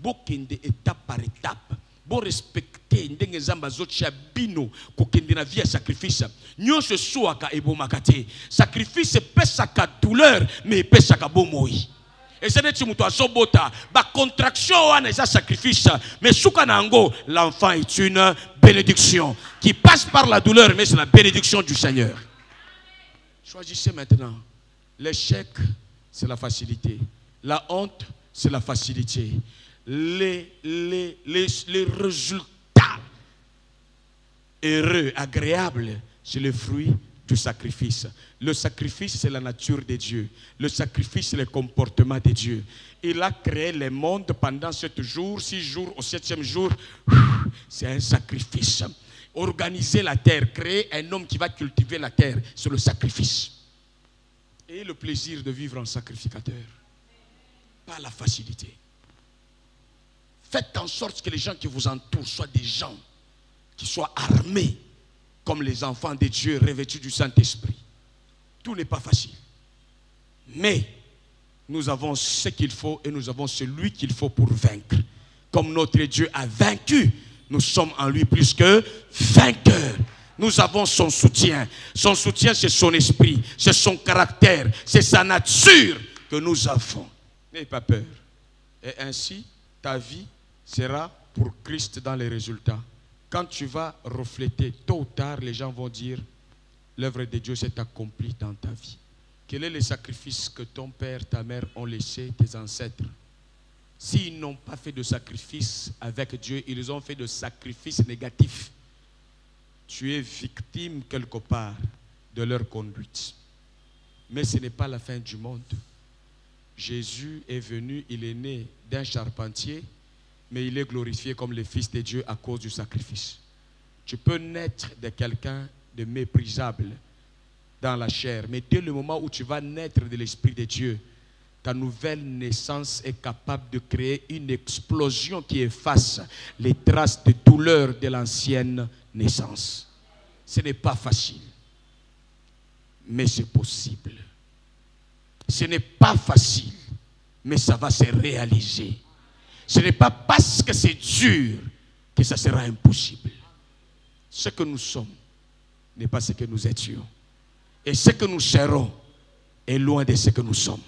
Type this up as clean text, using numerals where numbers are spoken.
bokende étape par étape. Bon respecter ndenge nzamba zotia bino kokende na vie ya sacrifice. Nyonso soaka ebomaka te. Sacrifice pesaka douleur mais pesaka bomoi. Et c'est des gens qui ont ba contraction wana eza sacrifice mais souka nango l'enfant est une bénédiction qui passe par la douleur mais c'est la bénédiction du Seigneur. Choisissez maintenant. L'échec c'est la facilité. La honte c'est la facilité. Les résultats heureux, agréables, c'est le fruit du sacrifice. Le sacrifice, c'est la nature de Dieu. Le sacrifice, c'est le comportement de Dieu. Il a créé le monde pendant 7 jours, 6 jours, au 7e jour. C'est un sacrifice. Organiser la terre, créer un homme qui va cultiver la terre, c'est le sacrifice. Et le plaisir de vivre en sacrificateur. Pas la facilité. Faites en sorte que les gens qui vous entourent soient des gens qui soient armés comme les enfants de Dieu revêtus du Saint-Esprit. Tout n'est pas facile. Mais nous avons ce qu'il faut et nous avons celui qu'il faut pour vaincre. Comme notre Dieu a vaincu, nous sommes en lui plus que vainqueurs. Nous avons son soutien. Son soutien, c'est son esprit, c'est son caractère, c'est sa nature que nous avons. N'ayez pas peur. Et ainsi, ta vie sera pour Christ dans les résultats. Quand tu vas refléter, tôt ou tard, les gens vont dire l'œuvre de Dieu s'est accomplie dans ta vie. Quel est le sacrifice que ton père, ta mère ont laissé, tes ancêtres? S'ils n'ont pas fait de sacrifice avec Dieu, ils ont fait de sacrifices négatifs. Tu es victime quelque part de leur conduite. Mais ce n'est pas la fin du monde. Jésus est venu, il est né d'un charpentier, mais il est glorifié comme le Fils de Dieu à cause du sacrifice. Tu peux naître de quelqu'un de méprisable dans la chair, mais dès le moment où tu vas naître de l'Esprit de Dieu, ta nouvelle naissance est capable de créer une explosion qui efface les traces de douleur de l'ancienne naissance. Ce n'est pas facile, mais c'est possible. Ce n'est pas facile, mais ça va se réaliser. Ce n'est pas parce que c'est dur que ça sera impossible. Ce que nous sommes n'est pas ce que nous étions. Et ce que nous serons est loin de ce que nous sommes.